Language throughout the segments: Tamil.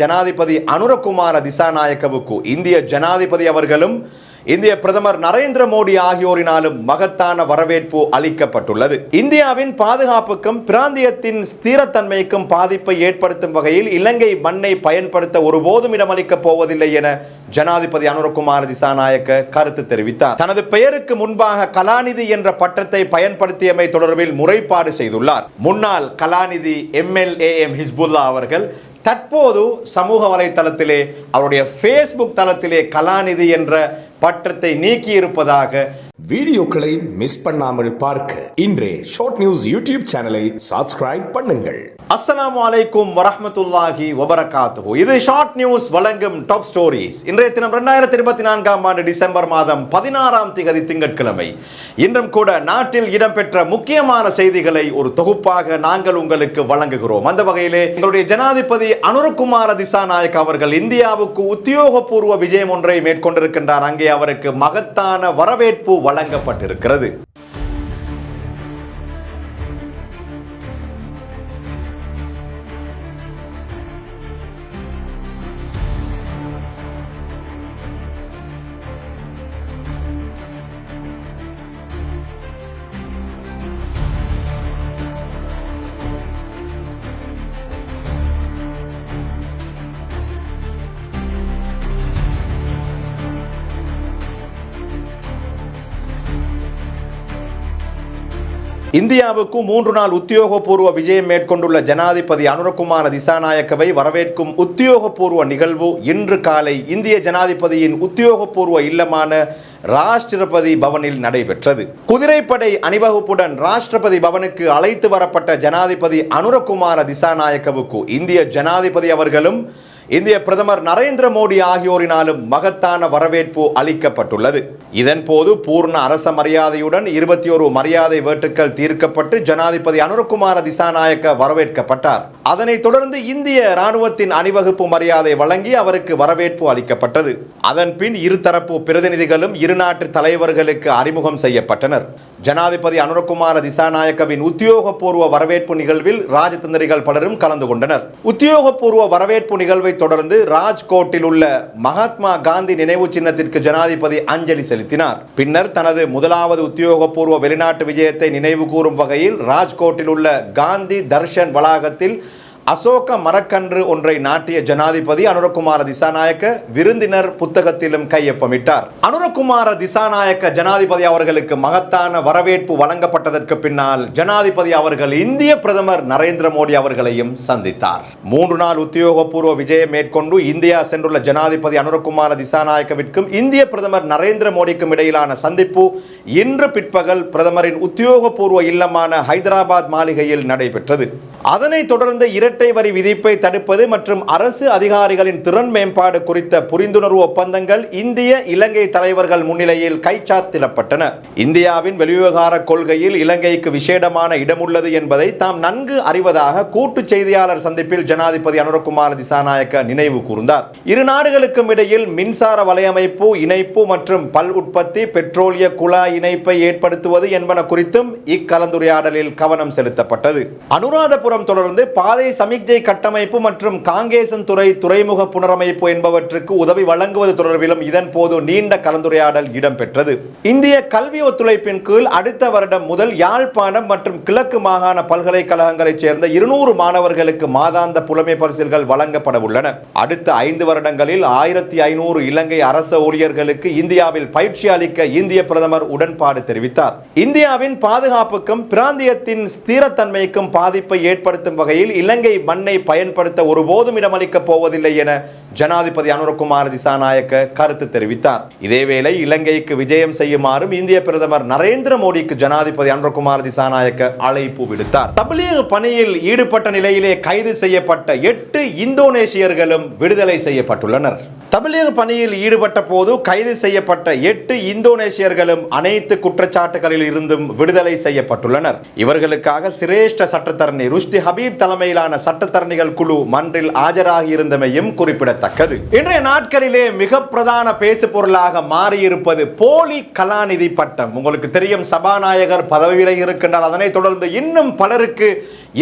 ஜனாதிபதி அனுரகுமார திசாநாயக்கவுக்கு இந்திய ஜனாதிபதி அவர்களும் இந்திய பிரதமர் நரேந்திர மோடி ஆகியோரினாலும் மகத்தான வரவேற்பு அளிக்கப்பட்டுள்ளது. இந்தியாவின் பாதுகாப்புக்கும் பிராந்தியத்தின் ஸ்திரத்தன்மைக்கும் பாதிப்பை ஏற்படுத்தும் வகையில் இலங்கை மண்ணை பயன்படுத்த ஒருபோதும் இடமளிக்கப் போவதில்லை என ஜனாதிபதி அனுரகுமார திசாநாயக்க கருத்து தெரிவித்தார். தனது பெயருக்கு முன்பாக கலாநிதி என்ற பட்டத்தை பயன்படுத்தியமை தொடர்பில் முறைப்பாடு செய்துள்ளார். முன்னாள் கலாநிதி MLAM ஹிஸ்புல்லா அவர்கள் தற்போது சமூக வலைத்தளத்திலே அவருடைய ஃபேஸ்புக் தளத்திலே கலாநிதி என்ற பட்டத்தை நீக்கி இருப்பதாக வீடியோக்களை மிஸ் பண்ணாமல் பார்க்க இன்றே ஷார்ட் நியூஸ் யூடியூப் சேனலை சப்ஸ்கிரைப் பண்ணுங்கள். அஸ்ஸலாமு அலைக்கும் வரஹ்மத்துல்லாஹி வபரகாத்துஹு. இது ஷார்ட் நியூஸ் வழங்கும் டாப் ஸ்டோரிஸ். இன்றைய தினம் 2024ஆம் ஆண்டு டிசம்பர் மாதம் 16ஆம் தேதி திங்கட்கிழமை. இன்றும் கூட நாட்டில் இடம்பெற்ற முக்கியமான செய்திகளை ஒரு தொகுப்பாக நாங்கள் உங்களுக்கு வழங்குகிறோம். அந்த வகையிலே எங்களுடைய ஜனாதிபதி அனுரகுமார திசாநாயக்க அவர்கள் இந்தியாவுக்கு உத்தியோகபூர்வ விஜயம் ஒன்றை மேற்கொண்டிருக்கின்றார். அங்கே அவருக்கு மகத்தான வரவேற்பு வழங்கப்பட்டிருக்கிறது. இந்தியாவுக்கு 3 நாள் உத்தியோகபூர்வ விஜயம் மேற்கொண்டுள்ள ஜனாதிபதி அனுரகுமார திசாநாயக்கவை வரவேற்கும் உத்தியோகபூர்வ நிகழ்வு இன்று காலை இந்திய ஜனாதிபதியின் உத்தியோகபூர்வ இல்லமான ராஷ்டிரபதி பவனில் நடைபெற்றது. குதிரைப்படை அணிவகுப்புடன் ராஷ்டிரபதி பவனுக்கு அழைத்து வரப்பட்ட ஜனாதிபதி அனுரகுமார திசாநாயக்கவுக்கு இந்திய ஜனாதிபதி அவர்களும் இந்திய பிரதமர் நரேந்திர மோடி ஆகியோரினாலும் மகத்தான வரவேற்பு அளிக்கப்பட்டுள்ளது. இதன் போது பூர்ண அரச மரியாதையுடன் 21 மரியாதை வேட்டுக்கள் தீர்க்கப்பட்டு ஜனாதிபதி அனுரகுமார திசாநாயக்க வரவேற்கப்பட்டார். அதனைத் தொடர்ந்து இந்திய ராணுவத்தின் அணிவகுப்பு மரியாதை வழங்கி அவருக்கு வரவேற்பு அளிக்கப்பட்டது. அதன் பின் இருதரப்பு பிரதிநிதிகளும் இரு நாட்டு தலைவர்களுக்கு அறிமுகம் செய்யப்பட்டனர். ஜனாதிபதி அனுரகுமார திசாநாயக்கவின் உத்தியோகபூர்வ வரவேற்பு நிகழ்வில் ராஜதந்திரிகள் பலரும் கலந்து கொண்டனர். உத்தியோகபூர்வ வரவேற்பு நிகழ்வை தொடர்ந்து ராஜ்கோட்டில் உள்ள மகாத்மா காந்தி நினைவு சின்னத்திற்கு ஜனாதிபதி அஞ்சலி செலுத்தினார். பின்னர் தனது முதலாவது உத்தியோகபூர்வ வெளிநாட்டு விஜயத்தை நினைவு கூறும் வகையில் ராஜ்கோட்டில் உள்ள காந்தி தர்ஷன் வளாகத்தில் அசோக மரக்கன்று ஒன்றை நாட்டிய ஜனாதிபதி அனுரகுமார திசாநாயக்க விருந்தினர் புத்தகத்திலும் கையொப்பமிட்டார். அனுரகுமார திசாநாயக்க ஜனாதிபதி அவர்களுக்கு மகத்தான வரவேற்பு வழங்கப்பட்டதற்கு பின்னால் ஜனாதிபதி அவர்கள் இந்திய பிரதமர் நரேந்திர மோடி அவர்களையும் சந்தித்தார். 3 நாள் உத்தியோகபூர்வ விஜயம் மேற்கொண்டு இந்தியா சென்றுள்ள ஜனாதிபதி அனுரகுமார திசாநாயக்கவிற்கும் இந்திய பிரதமர் நரேந்திர மோடிக்கும் இடையிலான சந்திப்பு இன்று பிற்பகல் பிரதமரின் உத்தியோகபூர்வ இல்லமான ஹைதராபாத் மாளிகையில் நடைபெற்றது. அதனைத் தொடர்ந்து இரட்டை வரி விதிப்பை தடுப்பது மற்றும் அரசு அதிகாரிகளின் திறன் மேம்பாடு குறித்த புரிந்துணர்வு ஒப்பந்தங்கள் இந்திய இலங்கை தலைவர்கள் முன்னிலையில் கைச்சாத்திடப்பட்டன. இந்தியாவின் வெளிவிவகார கொள்கையில் இலங்கைக்கு விசேடமான இடமுள்ளது என்பதை தாம் நன்கு அறிவதாக கூட்டு செய்தியாளர் சந்திப்பில் ஜனாதிபதி அனுரகுமார திசாநாயக்க நினைவு கூர்ந்தார். இரு நாடுகளுக்கும் இடையில் மின்சார வலையமைப்பு இணைப்பு மற்றும் பல் உற்பத்தி பெட்ரோலிய குழாய் இணைப்பை ஏற்படுத்துவது என்பன குறித்தும் இக்கலந்துரையாடலில் கவனம் செலுத்தப்பட்டது. அனுராதபுரம் தொடர்ந்து பாதை சமிக்ஞை கட்டமைப்பு மற்றும் காங்கேசன்துறை துறைமுக புனரமைப்பு என்பவற்றுக்கு உதவி வழங்குவது தொடர்பிலும் இதன் போது நீண்ட கலந்துரையாடல் இடம்பெற்றது. இந்திய கல்வி ஒத்துழைப்பின் கீழ் அடுத்த வருடம் முதல் யாழ்ப்பாணம் மற்றும் கிழக்கு மாகாண பல்கலைக்கழகங்களைச் சேர்ந்த 200 மாணவர்களுக்கு மாதாந்த புலமை பரிசில்கள் வழங்கப்பட உள்ளன. அடுத்த 5 வருடங்களில் 1500 இலங்கை அரச ஊழியர்களுக்கு இந்தியாவில் பயிற்சி அளிக்க இந்திய பிரதமர் உடன்பாடு தெரிவித்தார். இந்தியாவின் பாதுகாப்புக்கும் பிராந்தியத்தின் ஸ்திரத்தன்மைக்கும் பாதிப்பை ஏற்படுத்தும் வகையில் இலங்கை மண்ணை பயன்படுத்த ஒருபோதும் இடமளிக்கப் போவதில்லை என ஜனாதிபதி அனுரகுமார திசாநாயக்க கருத்து தெரிவித்தார். இதேவேளை இலங்கைக்கு விஜயம் செய்யுமாறும் இந்திய பிரதமர் நரேந்திர மோடிக்கு ஜனாதிபதி அனுரகுமார திசாநாயக்க அழைப்பு விடுத்தார். தப்லீக் பணியில் ஈடுபட்ட நிலையிலே கைது செய்யப்பட்ட 8 இந்தோனேசியர்களும் விடுதலை செய்யப்பட்டுள்ளனர். தப்லீக் பணியில் ஈடுபட்ட போது கைது செய்யப்பட்ட 8 இந்தோனேசியர்களும் அனைத்து குற்றச்சாட்டுகளில் இருந்தும் விடுதலை செய்யப்பட்டுள்ளனர். இவர்களுக்காக சிரேஷ்ட சட்டத்தரணி ருஷ்டி ஹபீப் தலைமையிலான சட்டத்தரணிகள் குழு மன்றில் ஆஜராகி இருந்தமையும் குறிப்பிடத்தக்கது. குறிப்பிடத்தக்கது. இன்றைய நாட்களிலே மிக பிரதான பேசு பொருளாக மாறியிருப்பது போலி கலாநிதி பட்டம். உங்களுக்கு தெரியும், சபாநாயகர் பதவியில் இருக்கின்றார். அதனைத் தொடர்ந்து இன்னும் பலருக்கு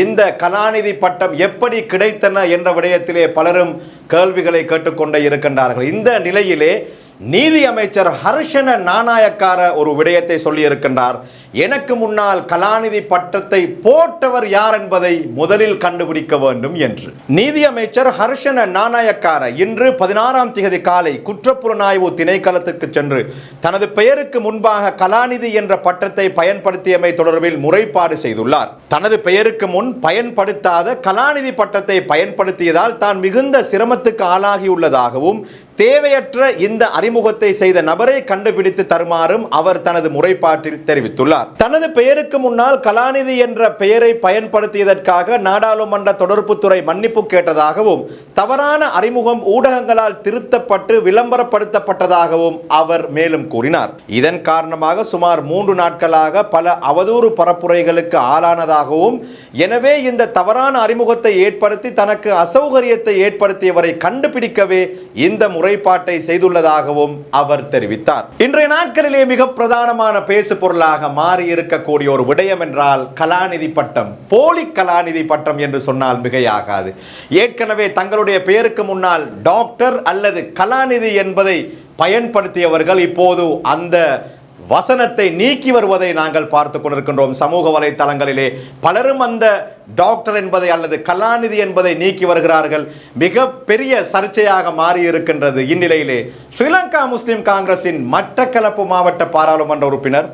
இந்த கலாநிதி பட்டம் எப்படி கிடைத்தன என்ற விடயத்திலே பலரும் கேள்விகளை கேட்டுக்கொண்டே இருக்கின்றார்கள். இந்த நிலையிலே நீதி அமைச்சர் ஹர்ஷன நாணயக்கார ஒரு விடயத்தை சொல்லி இருக்கின்றார். எனக்கு முன்னால் கலாநிதி பட்டத்தை போட்டவர் யார் என்பதை முதலில் கண்டுபிடிக்க வேண்டும் என்று. நீதி அமைச்சர் ஹர்ஷன நாணயக்கார இன்று 16ஆம் தேதி காலை குற்றப்புலனாய்வு திணைக்களத்திற்கு சென்று தனது பெயருக்கு முன்பாக கலாநிதி என்ற பட்டத்தை பயன்படுத்தியமை தொடர்பில் முறைப்பாடு செய்துள்ளார். தனது பெயருக்கு முன் பயன்படுத்தாத கலாநிதி பட்டத்தை பயன்படுத்தியதால் தான் மிகுந்த சிரமத்துக்கு ஆளாகியுள்ளதாகவும் தேவையற்ற இந்த அறிமுகத்தை செய்த நபரை கண்டுபிடித்து தருமாறும் அவர் தனது முறைப்பாட்டில் தெரிவித்துள்ளார். தனது பெயருக்கு முன்னால் கலாநிதி என்ற பெயரை பயன்படுத்தியதற்காக நாடாளுமன்ற தொடர்புத்துறை மன்னிப்பு கேட்டதாகவும் தவறான அறிமுகம் ஊடகங்களால் திருத்தப்பட்டு விளம்பரப்படுத்தப்பட்டதாகவும் அவர் மேலும் கூறினார். இதன் காரணமாக சுமார் 3 நாட்களாக பல அவதூறு பரப்புரைகளுக்கு ஆளானதாகவும், எனவே இந்த தவறான அறிமுகத்தை ஏற்படுத்தி தனக்கு அசௌகரியத்தை ஏற்படுத்தியவரை கண்டுபிடிக்கவே இந்த முறைப்பாட்டை செய்துள்ளதாகவும் அவர் தெரிவித்தார். இன்றைய நாட்களிலே மிக பிரதானமான பேசு பொருளாக மாறி இருக்கக்கூடிய ஒரு விடயம் என்றால் கலாநிதி பட்டம். போலி கலாநிதி பட்டம் என்று சொன்னால் மிகையாகாது. ஏற்கனவே தங்களுடைய பெயருக்கு முன்னால் டாக்டர் அல்லது கலாநிதி என்பதை பயன்படுத்தியவர்கள் இப்போது அந்த வசனத்தை நீக்கி வருவதை நாங்கள் பார்த்து கொண்டிருக்கின்றோம். சமூக வலைத்தளங்களிலே பலரும் அந்த டாக்டர் என்பதை அல்லது கலாநிதி என்பதை நீக்கி வருகிறார்கள். மிக பெரிய சர்ச்சையாக மாறி இருக்கின்றது. இந்நிலையிலே ஸ்ரீலங்கா முஸ்லிம் காங்கிரசின் மட்டக்களப்பு மாவட்ட பாராளுமன்ற உறுப்பினர்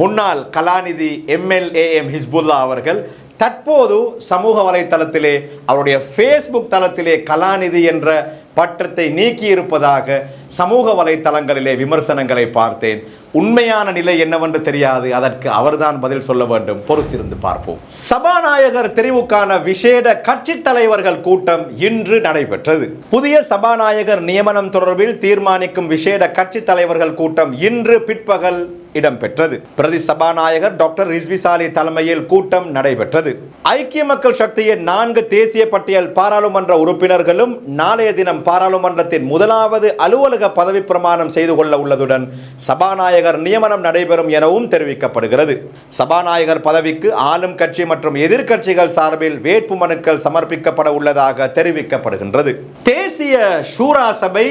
முன்னாள் கலாநிதி MLAM ஹிஸ்புல்லா அவர்கள் தற்போது சமூக வலைத்தளத்திலே அவருடைய ஃபேஸ்புக் தளத்திலே கலாநிதி என்ற பட்டத்தை நீக்கி இருப்பதாக சமூக வலைத்தளங்களிலே விமர்சனங்களை பார்த்தேன். உண்மையான நிலை என்னவென்று தெரியாது. அதற்கு அவர்தான் பதில் சொல்ல வேண்டும். பொறுத்திருந்து பார்ப்போம். சபாநாயகர் தெரிவுக்கான விசேட கட்சி தலைவர்கள் கூட்டம் இன்று நடைபெற்றது. புதிய சபாநாயகர் நியமனம் தொடர்பில் தீர்மானிக்கும் விசேட கட்சி தலைவர்கள் கூட்டம் இன்று பிற்பகல் இடம்பெற்றது. பிரதி சபாநாயகர் டாக்டர் ரிஸ்விசாலி தலைமையில் கூட்டம் நடைபெற்றது. ஐக்கிய மக்கள் சக்தியின் 4 தேசிய பட்டியல் பாராளுமன்ற உறுப்பினர்களும் நாளைய தினம் பாராளுமன்றத்தின் முதலாவது அலுவலக பதவி பிரமாணம் செய்து கொள்ள உள்ளதுடன் சபாநாயகர் நியமனம் நடைபெறும் எனவும் தெரிவிக்கப்படுகிறது. சபாநாயகர் பதவிக்கு ஆளும் கட்சி மற்றும் எதிர்க்கட்சிகள் சார்பில் வேட்பு மனுக்கள் சமர்ப்பிக்கப்பட உள்ளதாக தெரிவிக்கப்படுகின்றது. தேசிய ஷூரா சபை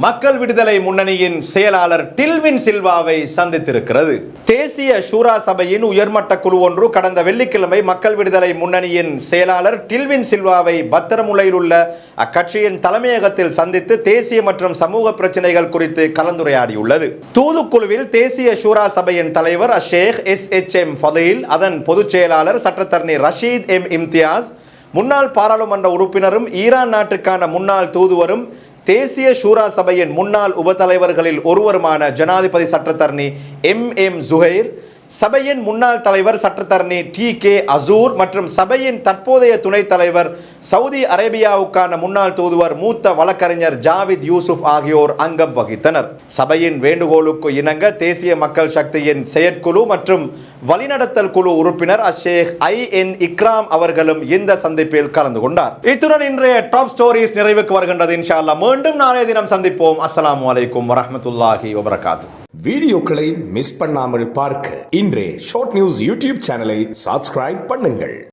மக்கள் விடுதலை முன்னணியின் செயலாளர் டில்வின் சில்வாவை சந்தித்திருக்கிறது. தேசிய ஷூரா சபையின் உயர்மட்ட குழு ஒன்று கடந்த வெள்ளிக்கிழமை மக்கள் விடுதலை முன்னணியின் செயலாளர் டில்வின் சில்வாவை பத்திரமுலையில் உள்ள அக்கட்சியின் தலைமையகத்தில் சந்தித்து தேசிய மற்றும் சமூக பிரச்சனைகள் குறித்து கலந்துரையாடியுள்ளது. தூதுக்குழுவில் தேசிய ஷூரா சபையின் தலைவர் ஷேக் SHM ஃபதீல், அதன் பொதுச் செயலாளர் சட்டத்தரணி ரஷீத் M இம்தியாஸ், முன்னாள் பாராளுமன்ற உறுப்பினரும் ஈரான் நாட்டுக்கான முன்னாள் தூதுவரும் தேசிய ஷூரா சபையின் முன்னாள் உபதலைவர்களில் ஒருவருமான ஜனாதிபதி சட்டத்தரணி MM ஜுஹைர், சபையின் முன்னாள் தலைவர் சட்டத்தரணி TK அசூர் மற்றும் சபையின் தற்போதைய துணைத் தலைவர் சவுதி அரேபியாவுக்கான முன்னாள் தூதுவர் மூத்த வழக்கறிஞர் ஜாவித் யூசுப் ஆகியோர் அங்கம் வகித்தனர். சபையின் வேண்டுகோளுக்கு இணங்க தேசிய மக்கள் சக்தியின் செயற்குழு மற்றும் வழிநடத்தல் குழு உறுப்பினர் ஷேக் IN இக்ராம் அவர்களும் இந்த சந்திப்பில் கலந்து கொண்டார். இத்துடன் இன்றைய டாப் ஸ்டோரிஸ் நிறைவுக்கு வருகின்றது. இன்ஷா அல்லாஹ் மீண்டும் நாளைய தினம் சந்திப்போம். அஸ்ஸலாமு அலைக்கும் வரஹ்மத்துல்லாஹி வபரகாத்துஹு. வீடியோக்களை மிஸ் பண்ணாமல் பார்க்க இன்றே ஷார்ட் நியூஸ் யூடியூப் சேனலை சப்ஸ்கிரைப் பண்ணுங்கள்.